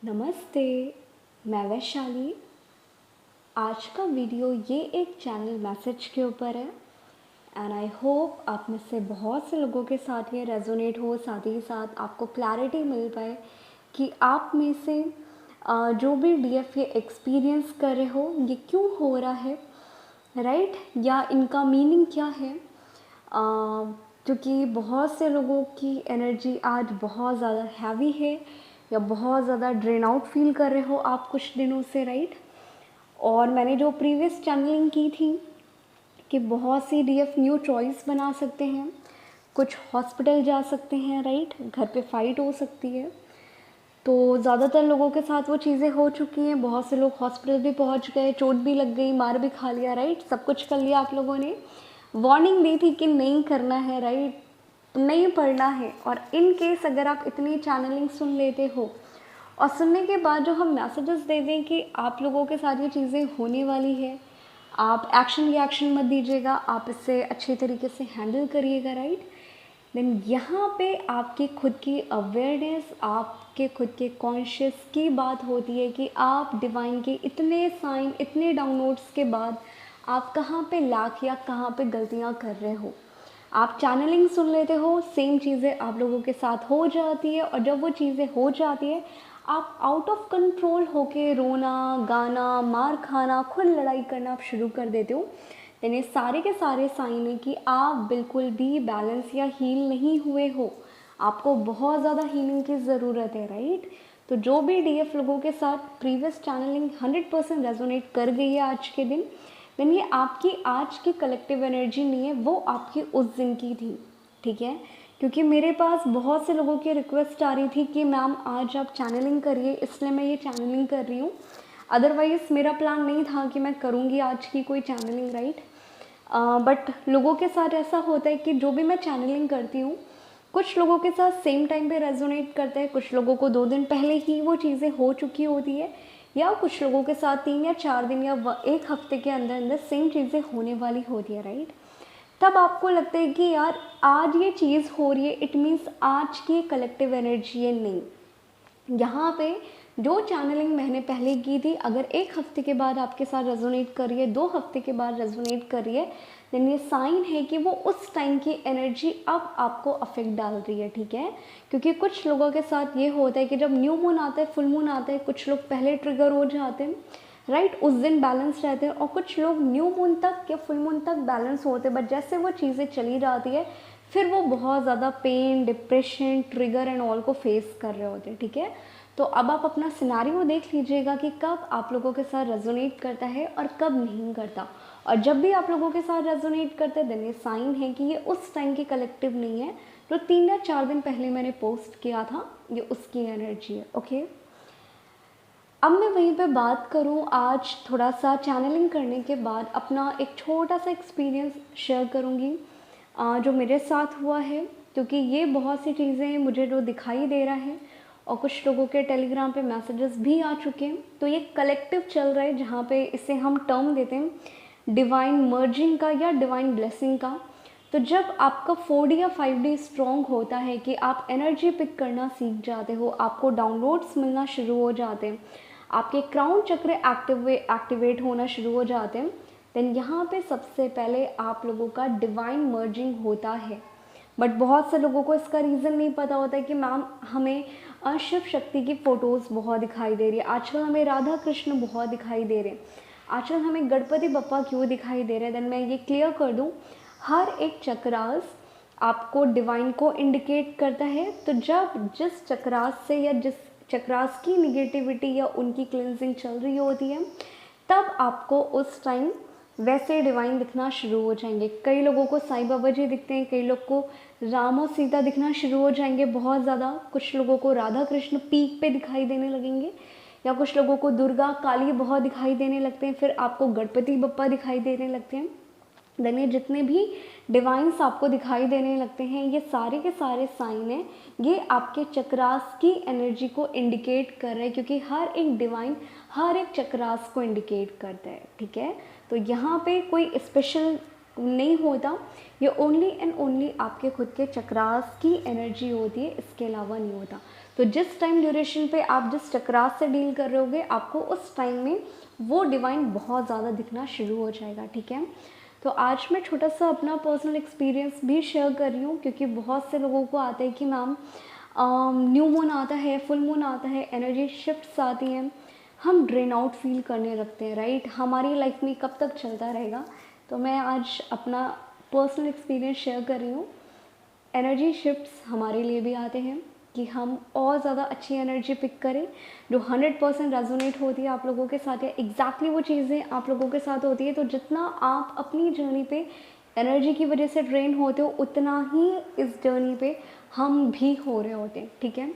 नमस्ते, मैं वैशाली। आज का वीडियो ये एक चैनल मैसेज के ऊपर है एंड आई होप आप में से बहुत से लोगों के साथ ये रेजोनेट हो, साथ ही साथ आपको क्लैरिटी मिल पाए कि आप में से जो भी डीएफ ये एक्सपीरियंस कर रहे हो ये क्यों हो रहा है, राइट? या इनका मीनिंग क्या है। क्योंकि बहुत से लोगों की एनर्जी आज बहुत ज़्यादा हैवी है या बहुत ज़्यादा ड्रेन आउट फील कर रहे हो आप कुछ दिनों से, राइट? और मैंने जो प्रीवियस चैनलिंग की थी कि बहुत सी डीएफ न्यू चॉइस बना सकते हैं, कुछ हॉस्पिटल जा सकते हैं, राइट? घर पे फाइट हो सकती है। तो ज़्यादातर लोगों के साथ वो चीज़ें हो चुकी हैं। बहुत से लोग हॉस्पिटल भी पहुंच गए, चोट भी लग गई, मार भी खा लिया, राइट? सब कुछ कर लिया आप लोगों ने। वार्निंग दी थी कि नहीं करना है, राइट? नहीं पढ़ना है। और इन केस अगर आप इतनी चैनलिंग सुन लेते हो और सुनने के बाद जो हम मैसेजेस दे दें कि आप लोगों के साथ ये चीज़ें होने वाली है, आप एक्शन रिएक्शन मत दीजिएगा, आप इसे अच्छे तरीके से हैंडल करिएगा, राइट? देन यहाँ पे आपकी खुद की अवेयरनेस, आपके खुद के कॉन्शियस की बात होती है कि आप डिवाइन के इतने साइन, इतने डाउनलोड्स के बाद आप कहाँ पे लैक या कहाँ पे गलतियाँ कर रहे हो। आप चैनलिंग सुन लेते हो, सेम चीज़ें आप लोगों के साथ हो जाती है और जब वो चीज़ें हो जाती है आप आउट ऑफ कंट्रोल होके रोना, गाना, मार खाना, खुद लड़ाई करना आप शुरू कर देते हो। यानी सारे के सारे साइन है कि आप बिल्कुल भी बैलेंस या हील नहीं हुए हो। आपको बहुत ज़्यादा हीलिंग की ज़रूरत है, राइट? तो जो भी डीएफ लोगों के साथ प्रीवियस चैनलिंग 100% रेजोनेट कर गई है आज के दिन, देन ये आपकी आज की कलेक्टिव एनर्जी नहीं है, वो आपकी उस दिन की थी, ठीक है? क्योंकि मेरे पास बहुत से लोगों की रिक्वेस्ट आ रही थी कि मैम आज आप चैनलिंग करिए, इसलिए मैं ये चैनलिंग कर रही हूँ। अदरवाइज़ मेरा प्लान नहीं था कि मैं करूँगी आज की कोई चैनलिंग, राइट? बट लोगों के साथ ऐसा होता है कि जो भी मैं चैनलिंग करती हूँ, कुछ लोगों के साथ सेम टाइम पे रेजोनेट करता है, कुछ लोगों को 2 दिन पहले ही वो चीज़ें हो चुकी होती है, या कुछ लोगों के साथ 3 या 4 दिन या 1 हफ्ते के अंदर अंदर सेम चीज़ें होने वाली होती है, राइट? तब आपको लगता है कि यार आज ये चीज़ हो रही है, इट मीन्स आज की कलेक्टिव एनर्जी है। नहीं, यहाँ पे जो चैनलिंग मैंने पहले की थी, अगर 1 हफ्ते के बाद आपके साथ रेजोनेट कर रही है, 2 हफ्ते के बाद रेजोनेट कर रही है, देन ये साइन है कि वो उस टाइम की एनर्जी अब आपको अफेक्ट डाल रही है, ठीक है? क्योंकि कुछ लोगों के साथ ये होता है कि जब न्यू मून आता है, फुल मून आता है, कुछ लोग पहले ट्रिगर हो जाते हैं, राइट? उस दिन बैलेंस रहते हैं, और कुछ लोग न्यू मून तक या फुल मून तक बैलेंस होते हैं, बट जैसे वो चीज़ें चली जाती है फिर वो बहुत ज़्यादा pain, depression, trigger and all को फेस कर रहे होते हैं, ठीक है? तो अब आप अपना सिनेरियो देख लीजिएगा कि कब आप लोगों के साथ रेजोनेट करता है और कब नहीं करता। और जब भी आप लोगों के साथ रेजोनेट करते हैं, देन ये साइन है कि ये उस टाइम की कलेक्टिव नहीं है। जो 3 या 4 दिन पहले मैंने पोस्ट किया था, ये उसकी एनर्जी है, ओके? अब मैं वहीं पे बात करूँ, आज थोड़ा सा चैनलिंग करने के बाद अपना एक छोटा सा एक्सपीरियंस शेयर करूँगी जो मेरे साथ हुआ है, क्योंकि ये बहुत सी चीज़ें मुझे जो दिखाई दे रहा है और कुछ लोगों के टेलीग्राम पे मैसेजेस भी आ चुके हैं। तो ये कलेक्टिव चल रहा है, जहाँ पे इसे हम टर्म देते हैं डिवाइन मर्जिंग का या डिवाइन ब्लेसिंग का। तो जब आपका 4D या 5D स्ट्रॉन्ग होता है कि आप एनर्जी पिक करना सीख जाते हो, आपको डाउनलोड्स मिलना शुरू हो जाते हैं, आपके क्राउन चक्र एक्टिवेट होना शुरू हो जाते हैं, देन यहाँ पे सबसे पहले आप लोगों का डिवाइन मर्जिंग होता है। बट बहुत से लोगों को इसका रीज़न नहीं पता होता है कि मैम हमें शिव शक्ति की फ़ोटोज़ बहुत दिखाई दे रही है, आजकल हमें राधा कृष्ण बहुत दिखाई दे रहे हैं, आजकल हमें गणपति बप्पा क्यों दिखाई दे रहे हैं। देन मैं ये क्लियर कर दूँ, हर एक चक्रास आपको डिवाइन को इंडिकेट करता है। तो जब जिस चक्रास से या जिस चक्रास की निगेटिविटी या उनकी क्लिनजिंग चल रही होती है, तब आपको उस टाइम वैसे डिवाइन दिखना शुरू हो जाएंगे। कई लोगों को साईं बाबा जी दिखते हैं, कई लोग को राम और सीता दिखना शुरू हो जाएंगे बहुत ज़्यादा, कुछ लोगों को राधा कृष्ण पीक पे दिखाई देने लगेंगे, या कुछ लोगों को दुर्गा काली बहुत दिखाई देने लगते हैं, फिर आपको गणपति बप्पा दिखाई देने लगते हैं। देन ये जितने भी डिवाइंस आपको दिखाई देने लगते हैं, ये सारे के सारे साइन हैं, ये आपके चक्रास की एनर्जी को इंडिकेट कर रहे हैं, क्योंकि हर एक डिवाइन हर एक चक्रास को इंडिकेट करता है, ठीक है? तो यहाँ पे कोई स्पेशल नहीं होता, ये ओनली एंड ओनली आपके खुद के चक्रास की एनर्जी होती है, इसके अलावा नहीं होता। तो जिस टाइम ड्यूरेशन पे आप जिस चक्रास से डील कर रहे होगे, आपको उस टाइम में वो डिवाइन बहुत ज़्यादा दिखना शुरू हो जाएगा, ठीक है। तो आज मैं छोटा सा अपना पर्सनल एक्सपीरियंस भी शेयर कर रही हूँ, क्योंकि बहुत से लोगों को आता है कि मैम न्यू मून आता है, फुल मून आता है, एनर्जी शिफ्ट्स आती हैं, हम ड्रेन आउट फील करने लगते हैं, राइट। हमारी लाइफ में कब तक चलता रहेगा। तो मैं आज अपना पर्सनल एक्सपीरियंस शेयर कर रही हूँ। एनर्जी शिफ्ट्स हमारे लिए भी आते हैं कि हम और ज़्यादा अच्छी एनर्जी पिक करें जो 100% रेजोनेट होती है आप लोगों के साथ, या एग्जैक्टली वो चीज़ें आप लोगों के साथ होती है। तो जितना आप अपनी जर्नी पे एनर्जी की वजह से ड्रेन होते हो, उतना ही इस जर्नी पे हम भी हो रहे होते हैं, ठीक है।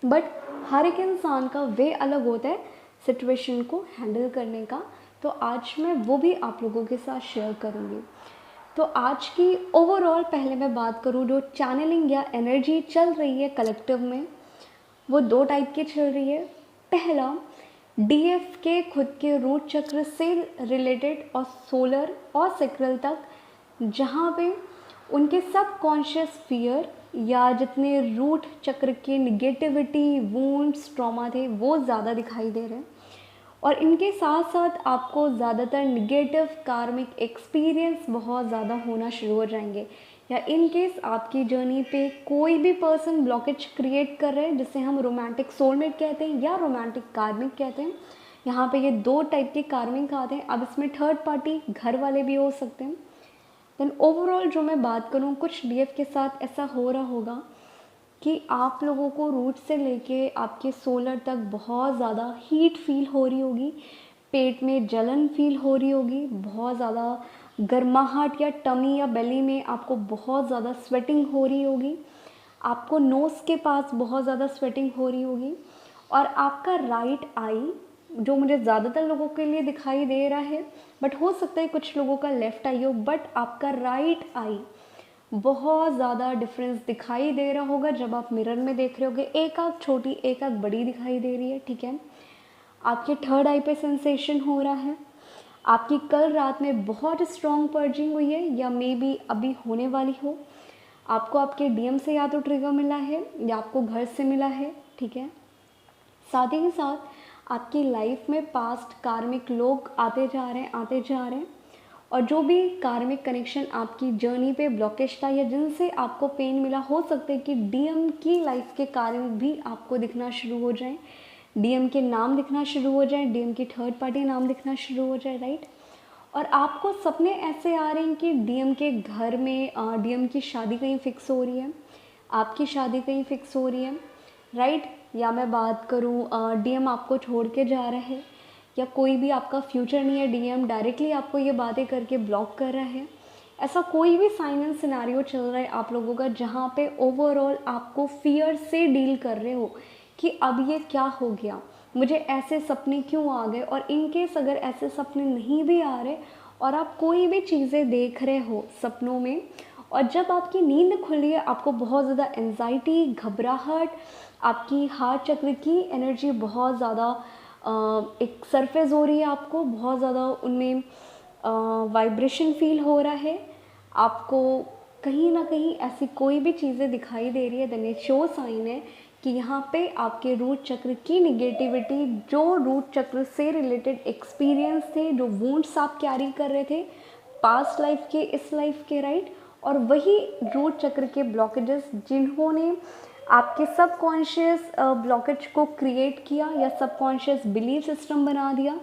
बट हर एक इंसान का वे अलग होता है सिचुएशन को हैंडल करने का। तो आज मैं वो भी आप लोगों के साथ शेयर करूँगी। तो आज की ओवरऑल पहले मैं बात करूँ, जो चैनलिंग या एनर्जी चल रही है कलेक्टिव में, वो 2 टाइप की चल रही है। पहला, डीएफ के खुद के रूट चक्र से रिलेटेड और सोलर और सेक्रल तक, जहाँ पे उनके सबकॉन्शियस फियर या जितने रूट चक्र के निगेटिविटी, वुंड्स, ट्रॉमा थे, वो ज़्यादा दिखाई दे रहे हैं। और इनके साथ साथ आपको ज़्यादातर निगेटिव कार्मिक एक्सपीरियंस बहुत ज़्यादा होना शुरू हो जाएंगे, या इन केस आपकी जर्नी पे कोई भी पर्सन ब्लॉकेज क्रिएट कर रहे हैं, जिसे हम रोमांटिक सोलमेट कहते हैं या रोमांटिक कार्मिक कहते हैं। यहाँ पे ये 2 टाइप के कार्मिक आते हैं। अब इसमें थर्ड पार्टी घर वाले भी हो सकते हैं। देन ओवरऑल जो मैं बात करूँ, कुछ डीएफ के साथ ऐसा हो रहा होगा कि आप लोगों को रूट से लेके आपके सोलर तक बहुत ज़्यादा हीट फील हो रही होगी, पेट में जलन फील हो रही होगी, बहुत ज़्यादा गर्माहट या टमी या बेली में आपको बहुत ज़्यादा स्वेटिंग हो रही होगी, आपको नोज़ के पास बहुत ज़्यादा स्वेटिंग हो रही होगी, और आपका राइट आई, जो मुझे ज़्यादातर लोगों के लिए दिखाई दे रहा है, बट हो सकता है कुछ लोगों का लेफ़्ट आई हो, बट आपका राइट आई बहुत ज़्यादा डिफरेंस दिखाई दे रहा होगा जब आप मिरर में देख रहे होगे। एक आँख छोटी, एक आँख बड़ी दिखाई दे रही है, ठीक है। आपके थर्ड आई पे सेंसेशन हो रहा है। आपकी कल रात में बहुत स्ट्रॉन्ग पर्जिंग हुई है, या मे बी अभी होने वाली हो। आपको आपके डीएम से या तो ट्रिगर मिला है या आपको घर से मिला है, ठीक है। साथ ही साथ आपकी लाइफ में पास्ट कार्मिक लोग आते जा रहे हैं, और जो भी कार्मिक कनेक्शन आपकी जर्नी पे ब्लॉकेज था या जिनसे आपको पेन मिला, हो सकता है कि डीएम की लाइफ के कार्मिक भी आपको दिखना शुरू हो जाएं, डीएम के नाम दिखना शुरू हो जाए, डीएम की थर्ड पार्टी नाम दिखना शुरू हो जाए, राइट। और आपको सपने ऐसे आ रहे हैं कि डीएम के घर में डीएम की शादी कहीं फिक्स हो रही है, आपकी शादी कहीं फिक्स हो रही है, राइट। या मैं बात करूँ डीएम आपको छोड़ के जा रहा है, या कोई भी आपका फ्यूचर नहीं है, डीएम डायरेक्टली आपको ये बातें करके ब्लॉक कर रहा है। ऐसा कोई भी साइन एंड सिनेरियो चल रहा है आप लोगों का, जहाँ पे ओवरऑल आपको फियर से डील कर रहे हो कि अब ये क्या हो गया, मुझे ऐसे सपने क्यों आ गए। और इनकेस अगर ऐसे सपने नहीं भी आ रहे और आप कोई भी चीज़ें देख रहे हो सपनों में, और जब आपकी नींद खुली है, आपको बहुत ज़्यादा एंजाइटी, घबराहट, आपकी हार्ट चक्र की एनर्जी बहुत ज़्यादा एक सरफेस हो रही है, आपको बहुत ज़्यादा उनमें वाइब्रेशन फील हो रहा है, आपको कहीं ना कहीं ऐसी कोई भी चीज़ें दिखाई दे रही है, देन ये शो साइन है कि यहाँ पे आपके रूट चक्र की निगेटिविटी, जो रूट चक्र से रिलेटेड एक्सपीरियंस थे, जो वुंड्स आप कैरी कर रहे थे पास्ट लाइफ के, इस लाइफ के, राइट। और वही रूट चक्र के ब्लॉकेजेस जिन्होंने आपके सबकॉन्शियस ब्लॉकेज को क्रिएट किया या सबकॉन्शियस बिलीफ सिस्टम बना दिया,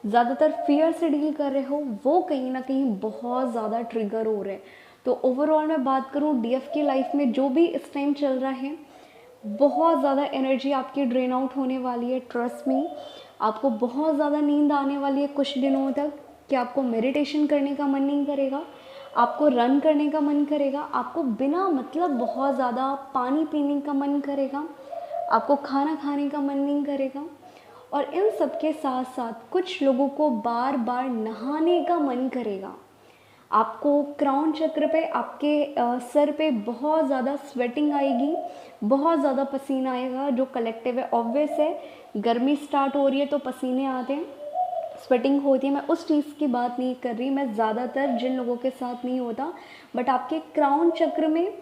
ज़्यादातर फियर से डील कर रहे हो, वो कहीं ना कहीं बहुत ज़्यादा ट्रिगर हो रहे हैं। तो ओवरऑल मैं बात करूँ डीएफ की लाइफ में जो भी इस टाइम चल रहा है, बहुत ज़्यादा एनर्जी आपकी ड्रेन आउट होने वाली है, ट्रस्ट मी। आपको बहुत ज़्यादा नींद आने वाली है कुछ दिनों तक, कि आपको मेडिटेशन करने का मन नहीं करेगा, आपको रन करने का मन करेगा, आपको बिना मतलब बहुत ज़्यादा पानी पीने का मन करेगा, आपको खाना खाने का मन नहीं करेगा। और इन सब के साथ साथ कुछ लोगों को बार बार नहाने का मन करेगा। आपको क्राउन चक्र पे, आपके सर पे बहुत ज़्यादा स्वेटिंग आएगी, बहुत ज़्यादा पसीना आएगा, जो कलेक्टिव है। ऑब्वियस है, गर्मी स्टार्ट हो रही है तो पसीने आते हैं, स्वेटिंग होती है। मैं उस चीज़ की बात नहीं कर रही, मैं ज़्यादातर जिन लोगों के साथ नहीं होता, बट आपके क्राउन चक्र में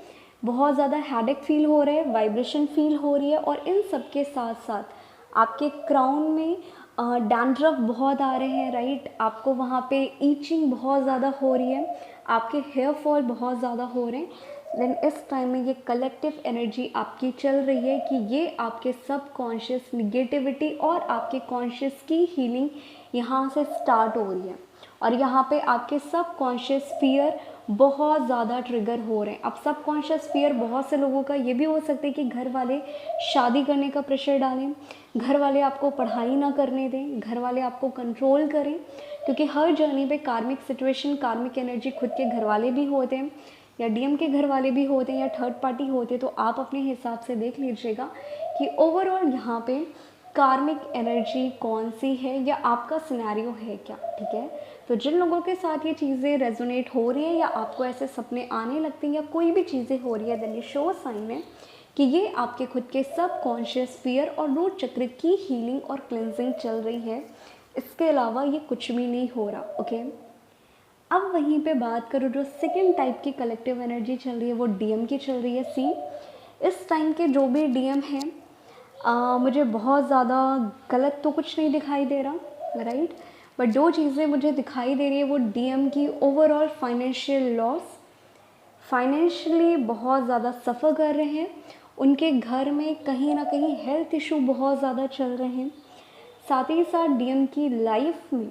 बहुत ज़्यादा हेडेक फील हो रहा है, वाइब्रेशन फील हो रही है, और इन सब के साथ साथ आपके क्राउन में डैंड्रफ बहुत आ रहे हैं, राइट। आपको वहाँ पे ईचिंग बहुत ज़्यादा हो रही है, आपके हेयर फॉल बहुत ज़्यादा हो रहे हैं। देन इस टाइम में ये कलेक्टिव एनर्जी आपकी चल रही है कि ये आपके सब कॉन्शियस निगेटिविटी और आपके कॉन्शियस की हीलिंग यहाँ से स्टार्ट हो रही है, और यहाँ पे आपके सब कॉन्शियस फियर बहुत ज़्यादा ट्रिगर हो रहे हैं। अब सब कॉन्शियस फियर बहुत से लोगों का ये भी हो सकता है कि घर वाले शादी करने का प्रेशर डालें, घर वाले आपको पढ़ाई ना करने दें, घर वाले आपको कंट्रोल करें, क्योंकि हर जर्नी पे कार्मिक सिचुएशन, कार्मिक एनर्जी खुद के घर वाले भी होते हैं या डीएम के घर वाले भी होते हैं या थर्ड पार्टी होते हैं। तो आप अपने हिसाब से देख लीजिएगा कि ओवरऑल यहाँ पे कार्मिक एनर्जी कौन सी है या आपका सिनेरियो है क्या, ठीक है। तो जिन लोगों के साथ ये चीज़ें रेजोनेट हो रही हैं या आपको ऐसे सपने आने लगते हैं या कोई भी चीज़ें हो रही है, देन ये शो साइन है कि ये आपके खुद के सब कॉन्शियस फियर और रूट चक्र की हीलिंग और क्लेंजिंग चल रही है। इसके अलावा ये कुछ भी नहीं हो रहा, ओके। अब वहीं पे बात करूँ, जो सेकेंड टाइप की कलेक्टिव एनर्जी चल रही है वो डीएम की चल रही है। सी, इस टाइम के जो भी डीएम हैं, मुझे बहुत ज़्यादा गलत तो कुछ नहीं दिखाई दे रहा, राइट। बट जो चीज़ें मुझे दिखाई दे रही है वो डीएम की ओवरऑल फाइनेंशियल लॉस, फाइनेंशियली बहुत ज़्यादा सफ़र कर रहे हैं, उनके घर में कहीं ना कहीं हेल्थ इशू बहुत ज़्यादा चल रहे हैं। साथ ही साथ डीएम की लाइफ में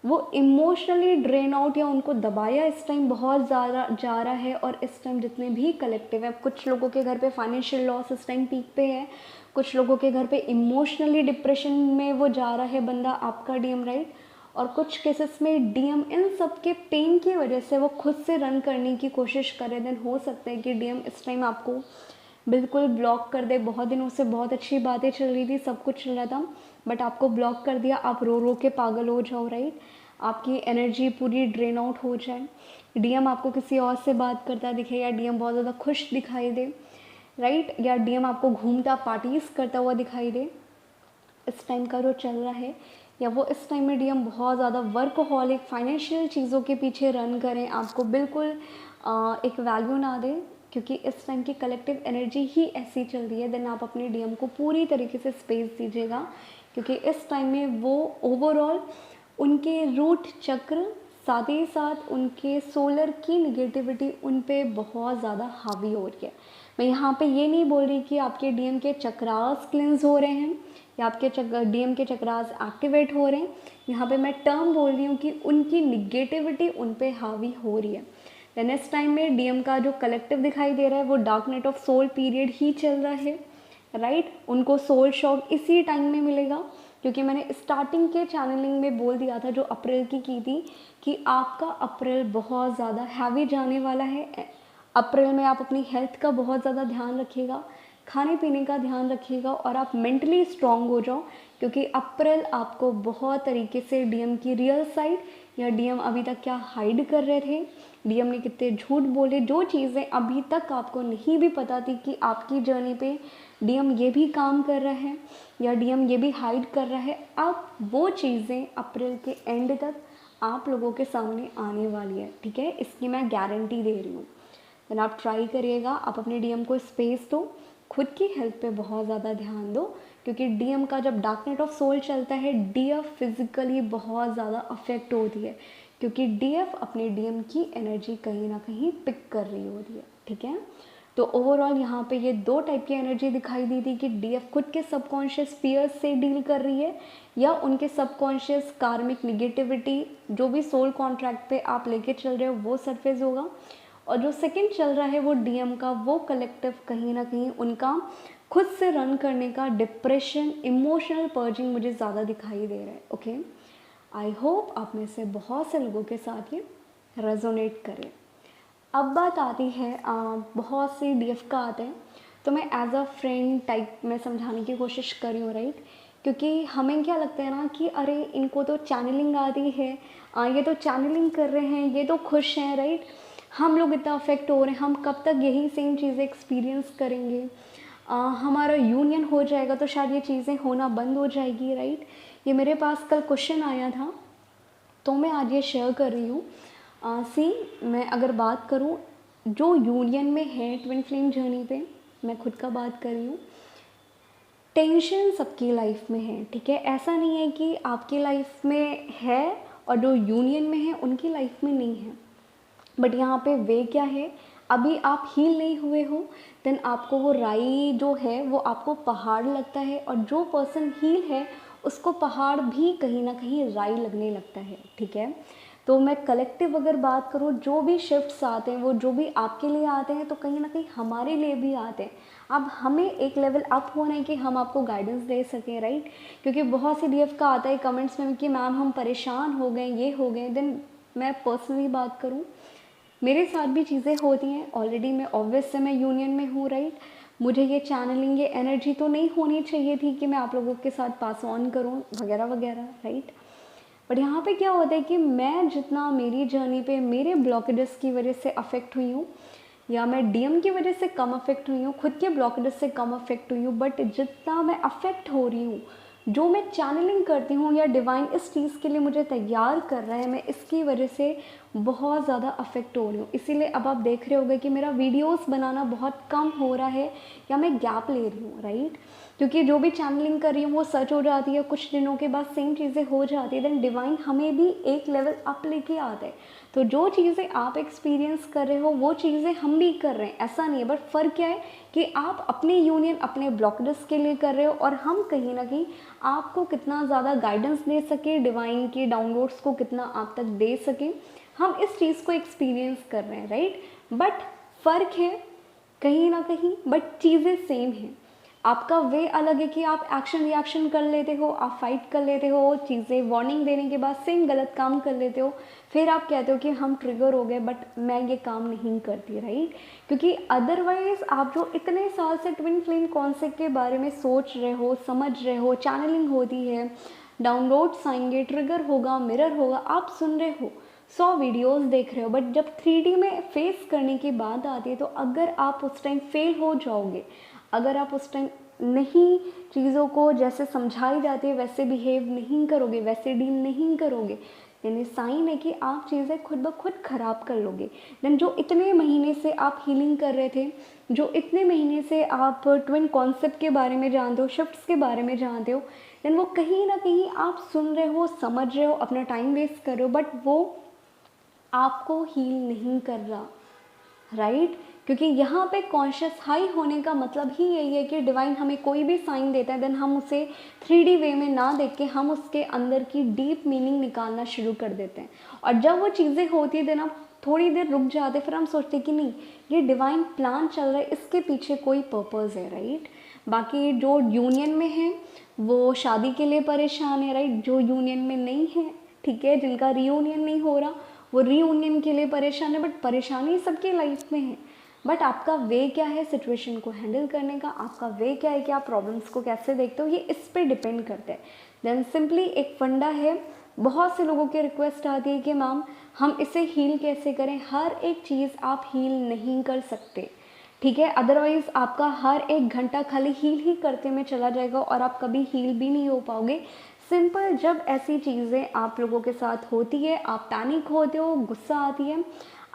वो इमोशनली ड्रेन आउट या उनको दबाया इस टाइम बहुत ज़्यादा जा रहा है। और इस टाइम जितने भी कलेक्टिव है, कुछ लोगों के घर पे फाइनेंशियल लॉस इस टाइम पीक पे है, कुछ लोगों के घर पे इमोशनली डिप्रेशन में वो जा रहा है बंदा, आपका डीएम, राइट। और कुछ केसेस में डीएम इन सब के पेन की वजह से वो खुद से रन करने की कोशिश करे। देन हो सकता है कि डीएम इस टाइम आपको बिल्कुल ब्लॉक कर दे। बहुत दिनों से बहुत अच्छी बातें चल रही थी, सब कुछ चल रहा था, बट आपको ब्लॉक कर दिया, आप रो रो के पागल हो जाओ, राइट। आपकी एनर्जी पूरी ड्रेन आउट हो जाए, डीएम आपको किसी और से बात करता दिखे, या डीएम बहुत ज़्यादा खुश दिखाई दे, राइट, या डीएम आपको घूमता पार्टीज करता हुआ दिखाई दे इस टाइम का जो चल रहा है। या वो इस टाइम में डीएम बहुत ज़्यादा वर्कहॉलिक फाइनेंशियल चीज़ों के पीछे रन करें, आपको बिल्कुल एक वैल्यू ना दें, क्योंकि इस टाइम की कलेक्टिव एनर्जी ही ऐसी चल रही है। देन आप अपने डीएम को पूरी तरीके से स्पेस दीजिएगा, क्योंकि इस टाइम में वो ओवरऑल उनके रूट चक्र, साथ ही साथ उनके सोलर की निगेटिविटी उन पे बहुत ज़्यादा हावी हो रही है। मैं यहाँ पे ये नहीं बोल रही कि आपके डीएम के चक्रास क्लिंस हो रहे हैं या आपके डीएम के चक्रास एक्टिवेट हो रहे हैं। यहाँ पे मैं टर्म बोल रही हूँ कि उनकी निगेटिविटी उन पे हावी हो रही है। देन इस टाइम में डीएम का जो कलेक्टिव दिखाई दे रहा है वो dark night of soul period ही चल रहा है, राइट। उनको सोल शॉक इसी टाइम में मिलेगा, क्योंकि मैंने स्टार्टिंग के चैनलिंग में बोल दिया था जो अप्रैल की थी कि आपका अप्रैल बहुत ज़्यादा हैवी जाने वाला है। अप्रैल में आप अपनी हेल्थ का बहुत ज़्यादा ध्यान रखिएगा, खाने पीने का ध्यान रखिएगा, और आप मेंटली स्ट्रांग हो जाओ, क्योंकि अप्रैल आपको बहुत तरीके से डीएम की रियल साइड या डीएम अभी तक क्या हाइड कर रहे थे, डीएम ने कितने झूठ बोले, जो चीज़ें अभी तक आपको नहीं भी पता थी कि आपकी जर्नी पे डीएम ये भी काम कर रहा है या डीएम ये भी हाइड कर रहा है, अब वो चीज़ें अप्रैल के एंड तक आप लोगों के सामने आने वाली है, ठीक है। इसकी मैं गारंटी दे रही हूँ। देन आप ट्राई करिएगा, आप अपने डीएम को स्पेस दो, खुद की हेल्थ पे बहुत ज़्यादा ध्यान दो, क्योंकि डीएम का जब डार्क नाइट ऑफ सोल चलता है, डीएफ फिजिकली बहुत ज़्यादा अफेक्ट होती है, क्योंकि डीएफ अपने डीएम की एनर्जी कहीं ना कहीं पिक कर रही होती है, ठीक है। तो ओवरऑल यहाँ पे ये दो टाइप की एनर्जी दिखाई दी थी कि डीएफ खुद के सबकॉन्शियस फियर्स से डील कर रही है या उनके सबकॉन्शियस कार्मिक निगेटिविटी जो भी सोल कॉन्ट्रैक्ट पे आप लेके चल रहे हो वो सरफेस होगा। और जो सेकंड चल रहा है वो डीएम का, वो कलेक्टिव कहीं ना कहीं उनका खुद से रन करने का डिप्रेशन, इमोशनल पर्जिंग मुझे ज़्यादा दिखाई दे रहा है, ओके। आई होप आप में से बहुत से लोगों के साथ ये रेजोनेट करे। अब बात आती है बहुत सी डीएफ का आते हैं, तो मैं एज अ फ्रेंड टाइप में समझाने की कोशिश कर रही हूँ, राइट। क्योंकि हमें क्या लगता है ना कि अरे इनको तो चैनलिंग आती है, ये तो चैनलिंग कर रहे हैं, ये तो खुश हैं, राइट। हम लोग इतना अफेक्ट हो रहे हैं, हम कब तक यही सेम चीज़ें एक्सपीरियंस करेंगे, हमारा यूनियन हो जाएगा तो शायद ये चीज़ें होना बंद हो जाएगी, राइट। ये मेरे पास कल क्वेश्चन आया था, तो मैं आज ये शेयर कर रही हूँ। सी, मैं अगर बात करूँ जो यूनियन में है ट्विन फ्लेम जर्नी पे, मैं खुद का बात कर रही हूँ, टेंशन सबकी लाइफ में है, ठीक है। ऐसा नहीं है कि आपकी लाइफ में है और जो यूनियन में है उनकी लाइफ में नहीं है। बट यहाँ पे वे क्या है, अभी आप हील नहीं हुए हो, देन आपको वो राई जो है वो आपको पहाड़ लगता है, और जो पर्सन हील है उसको पहाड़ भी कहीं ना कहीं राई लगने लगता है, ठीक है। तो मैं कलेक्टिव अगर बात करूँ, जो भी शिफ्ट्स आते हैं वो जो भी आपके लिए आते हैं तो कहीं ना कहीं हमारे लिए भी आते हैं। अब हमें एक लेवल अप होना है कि हम आपको गाइडेंस दे सकें, राइट। क्योंकि बहुत सी डीएफ का आता है कमेंट्स में कि मैम हम परेशान हो गए, ये हो गए। देन मैं पर्सनली बात करूँ, मेरे साथ भी चीज़ें होती हैं। ऑलरेडी मैं ऑब्वियस से मैं यूनियन में हूँ, राइट। मुझे ये चैनलिंग, ये एनर्जी तो नहीं होनी चाहिए थी कि मैं आप लोगों के साथ पास ऑन करूँ वगैरह वगैरह, राइट। बट यहाँ पे क्या होता है कि मैं जितना मेरी जर्नी पे मेरे ब्लॉकेजेस की वजह से अफेक्ट हुई हूँ, या मैं डीएम की वजह से कम अफेक्ट हुई हूँ, खुद के ब्लॉकेजेस से कम अफेक्ट हुई हूँ, बट जितना मैं अफेक्ट हो रही हूँ, जो मैं चैनलिंग करती हूँ या डिवाइन इस चीज़ के लिए मुझे तैयार कर रहा है, मैं इसकी वजह से बहुत ज़्यादा अफेक्ट हो रही हूँ। इसीलिए अब आप देख रहे होंगे कि मेरा वीडियोस बनाना बहुत कम हो रहा है या मैं गैप ले रही हूँ, राइट। क्योंकि जो भी चैनलिंग कर रही हूँ वो सच हो जाती है, कुछ दिनों के बाद सेम चीज़ें हो जाती है, देन डिवाइन हमें भी एक लेवल अप लेके आता है। तो जो चीज़ें आप एक्सपीरियंस कर रहे हो वो चीज़ें हम भी कर रहे हैं, ऐसा नहीं है। बट फ़र्क क्या है कि आप अपने यूनियन, अपने ब्लॉकेजेस के लिए कर रहे हो, और हम कहीं ना कहीं आपको कितना ज़्यादा गाइडेंस दे सके, डिवाइन के डाउनलोड्स को कितना आप तक दे सकें, हम इस चीज़ को एक्सपीरियंस कर रहे हैं, राइट। बट फ़र्क है कहीं ना कहीं, बट चीज़ें सेम हैं। आपका वे अलग है कि आप एक्शन रिएक्शन कर लेते हो, आप फाइट कर लेते हो, चीज़ें वार्निंग देने के बाद सेम गलत काम कर लेते हो, फिर आप कहते हो कि हम ट्रिगर हो गए, बट मैं ये काम नहीं करती, राइट। क्योंकि अदरवाइज आप जो इतने साल से ट्विन फ्लेम कॉन्सेप्ट के बारे में सोच रहे हो, समझ रहे हो, चैनलिंग होती है, डाउनलोड्स आएंगे, ट्रिगर होगा, मिरर होगा, आप सुन रहे हो, 100 वीडियोस देख रहे हो, बट जब 3D में फेस करने की बात आती है तो अगर आप उस टाइम फेल हो जाओगे, अगर आप उस टाइम नहीं चीज़ों को जैसे समझाई जाती है वैसे बिहेव नहीं करोगे, वैसे डील नहीं करोगे, यानी साइन है कि आप चीज़ें खुद ब खुद ख़राब कर लोगे। देन जो इतने महीने से आप हीलिंग कर रहे थे, जो इतने महीने से आप ट्विन कॉन्सेप्ट के बारे में जानते हो, शिफ्ट्स के बारे में जानते हो, देन वो कहीं ना कहीं आप सुन रहे हो, समझ रहे हो, अपना टाइम वेस्ट कर रहे हो, बट वो आपको हील नहीं कर रहा, राइट। क्योंकि यहाँ पे कॉन्शियस हाई होने का मतलब ही यही है कि डिवाइन हमें कोई भी साइन देता है, देन हम उसे 3D वे में ना देख के हम उसके अंदर की डीप मीनिंग निकालना शुरू कर देते हैं। और जब वो चीज़ें होती है देन हम थोड़ी देर रुक जाते, फिर हम सोचते कि नहीं, ये डिवाइन प्लान चल रहा है, इसके पीछे कोई पर्पज़ है, राइट। बाकी जो यूनियन में है वो शादी के लिए परेशान है, राइट। जो यूनियन में नहीं है, ठीक है, जिनका रीयूनियन नहीं हो रहा, वो रीयूनियन के लिए परेशान है। बट परेशानी सबकी लाइफ में है, बट आपका वे क्या है सिचुएशन को हैंडल करने का, आपका वे क्या है कि आप प्रॉब्लम्स को कैसे देखते हो, ये इस पे डिपेंड करते हैं। देन सिंपली एक फंडा है, बहुत से लोगों की रिक्वेस्ट आती है कि मैम हम इसे हील कैसे करें। हर एक चीज़ आप हील नहीं कर सकते, ठीक है। अदरवाइज़ आपका हर एक घंटा खाली हील ही करते में चला जाएगा और आप कभी हील भी नहीं हो पाओगे। सिंपल, जब ऐसी चीज़ें आप लोगों के साथ होती है, आप पैनिक होते हो, गुस्सा आती है,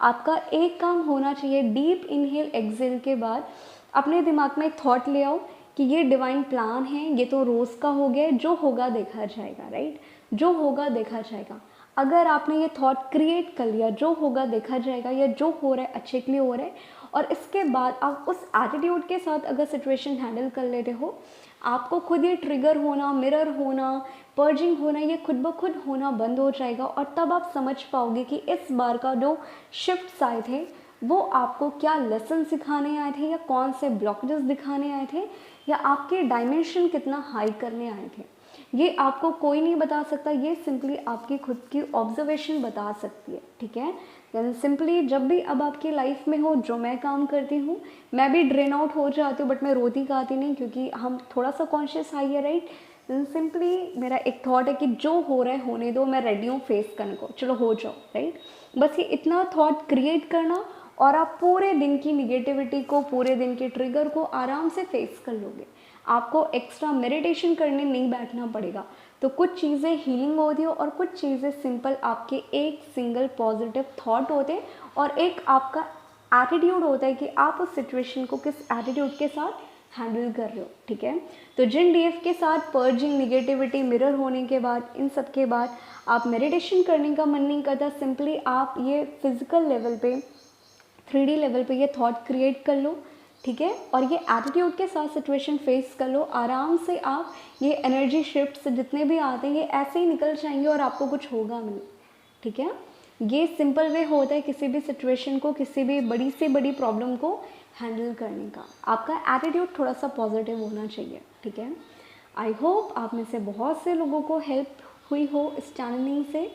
आपका एक काम होना चाहिए, डीप इनहेल एक्सेल के बाद अपने दिमाग में एक थॉट ले आओ कि ये डिवाइन प्लान है, ये तो रोज़ का हो गया, जो होगा देखा जाएगा, राइट। जो होगा देखा जाएगा। अगर आपने ये थॉट क्रिएट कर लिया, जो होगा देखा जाएगा, या जो हो रहा है अच्छे के लिए हो रहा है, और इसके बाद आप उस एटीट्यूड के साथ अगर सिचुएशन हैंडल कर लेते हो, आपको खुद ये ट्रिगर होना, मिरर होना, पर्जिंग होना, ये खुद ब खुद होना बंद हो जाएगा। और तब आप समझ पाओगे कि इस बार का जो शिफ्ट्स आए थे वो आपको क्या लेसन सिखाने आए थे, या कौन से ब्लॉकेजेस दिखाने आए थे, या आपके डायमेंशन कितना हाई करने आए थे। ये आपको कोई नहीं बता सकता, ये सिंपली आपकी खुद की ऑब्जर्वेशन बता सकती है, ठीक है। देन सिंपली जब भी अब आपकी लाइफ में हो, जो मैं काम करती हूँ, मैं भी ड्रेन आउट हो जाती हूँ, बट मैं रोती गाती नहीं, क्योंकि हम थोड़ा सा कॉन्शियस हाई है, राइट। देन सिंपली मेरा एक थॉट है कि जो हो रहा है होने दो, मैं रेडी हूँ फेस करने को, चलो हो जाओ, राइट। बस ये इतना थॉट क्रिएट करना, और आप पूरे दिन की निगेटिविटी को, पूरे दिन के ट्रिगर को आराम से फेस कर लोगे। आपको एक्स्ट्रा मेडिटेशन करने नहीं बैठना पड़ेगा। तो कुछ चीज़ें हीलिंग होती है और कुछ चीज़ें सिंपल आपके एक सिंगल पॉजिटिव थॉट होते हैं और एक आपका एटीट्यूड होता है कि आप उस सिचुएशन को किस एटीट्यूड के साथ हैंडल कर रहे हो, ठीक है। तो जिन डीएफ के साथ पर्जिंग, निगेटिविटी, मिरर होने के बाद, इन सब के बाद आप मेडिटेशन करने का मन नहीं करता, सिंपली आप ये फिजिकल लेवल पे, 3D लेवल पे ये थॉट क्रिएट कर लो, ठीक है, और ये एटीट्यूड के साथ सिचुएशन फेस कर लो। आराम से आप ये एनर्जी शिफ्ट्स जितने भी आते हैं ये ऐसे ही निकल जाएंगे और आपको कुछ होगा नहीं, ठीक है। ये सिंपल वे होता है किसी भी सिचुएशन को, किसी भी बड़ी से बड़ी प्रॉब्लम को हैंडल करने का। आपका एटीट्यूड थोड़ा सा पॉजिटिव होना चाहिए, ठीक है। आई होप आप में से बहुत से लोगों को हेल्प हुई हो इस चैनलिंग से,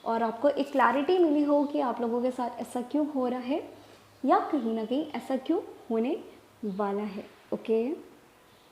और आपको एक क्लैरिटी मिली हो कि आप लोगों के साथ ऐसा क्यों हो रहा है या कहीं ना कहीं ऐसा क्यों होने वाला है। ओके।